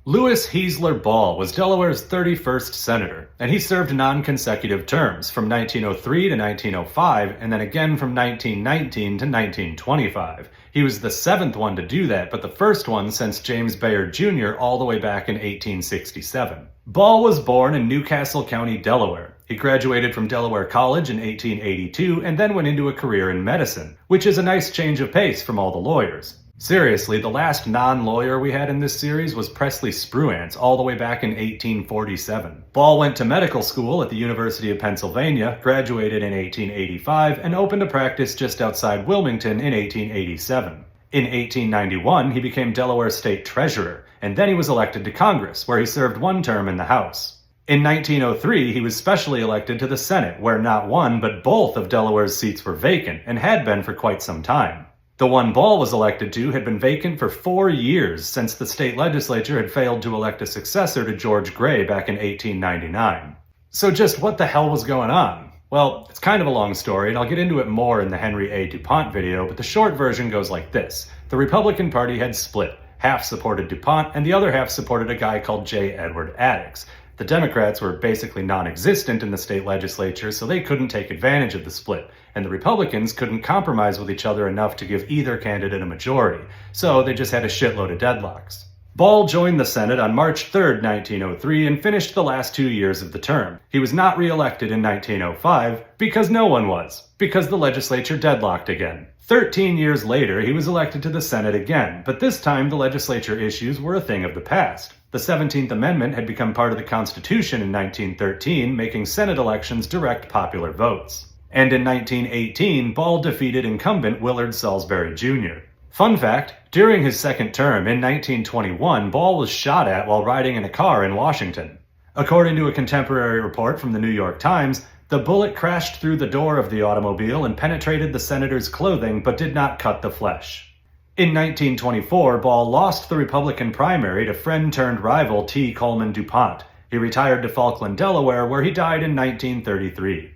Lewis Heisler Ball was Delaware's 31st senator, and he served non-consecutive terms from 1903 to 1905, and then again from 1919 to 1925. He was the seventh one to do that, but the first one since James Bayard Jr. all the way back in 1867. Ball was born in Newcastle County, Delaware. He graduated from Delaware College in 1882 and then went into a career in medicine, which is a nice change of pace from all the lawyers. Seriously, the last non-lawyer we had in this series was Presley Spruance, all the way back in 1847. Ball went to medical school at the University of Pennsylvania, graduated in 1885, and opened a practice just outside Wilmington in 1887. In 1891, he became Delaware State Treasurer, and then he was elected to Congress, where he served one term in the House. In 1903, he was specially elected to the Senate, where not one, but both of Delaware's seats were vacant, and had been for quite some time. The one Ball was elected to had been vacant for 4 years since the state legislature had failed to elect a successor to George Gray back in 1899. So just what the hell was going on? Well, it's kind of a long story, and I'll get into it more in the Henry A. DuPont video, but the short version goes like this. The Republican Party had split. Half supported DuPont, and the other half supported a guy called J. Edward Addicks. The Democrats were basically non-existent in the state legislature, so they couldn't take advantage of the split, and the Republicans couldn't compromise with each other enough to give either candidate a majority, so they just had a shitload of deadlocks. Ball joined the Senate on March 3, 1903, and finished the last 2 years of the term. He was not re-elected in 1905, because no one was, because the legislature deadlocked again. 13 years later, he was elected to the Senate again, but this time the legislature issues were a thing of the past. The 17th Amendment had become part of the Constitution in 1913, making Senate elections direct popular votes. And in 1918, Ball defeated incumbent Willard Salisbury Jr. Fun fact, during his second term in 1921, Ball was shot at while riding in a car in Washington. According to a contemporary report from the New York Times, the bullet crashed through the door of the automobile and penetrated the senator's clothing but did not cut the flesh. In 1924, Ball lost the Republican primary to friend-turned-rival T. Coleman DuPont. He retired to Falkland, Delaware, where he died in 1933.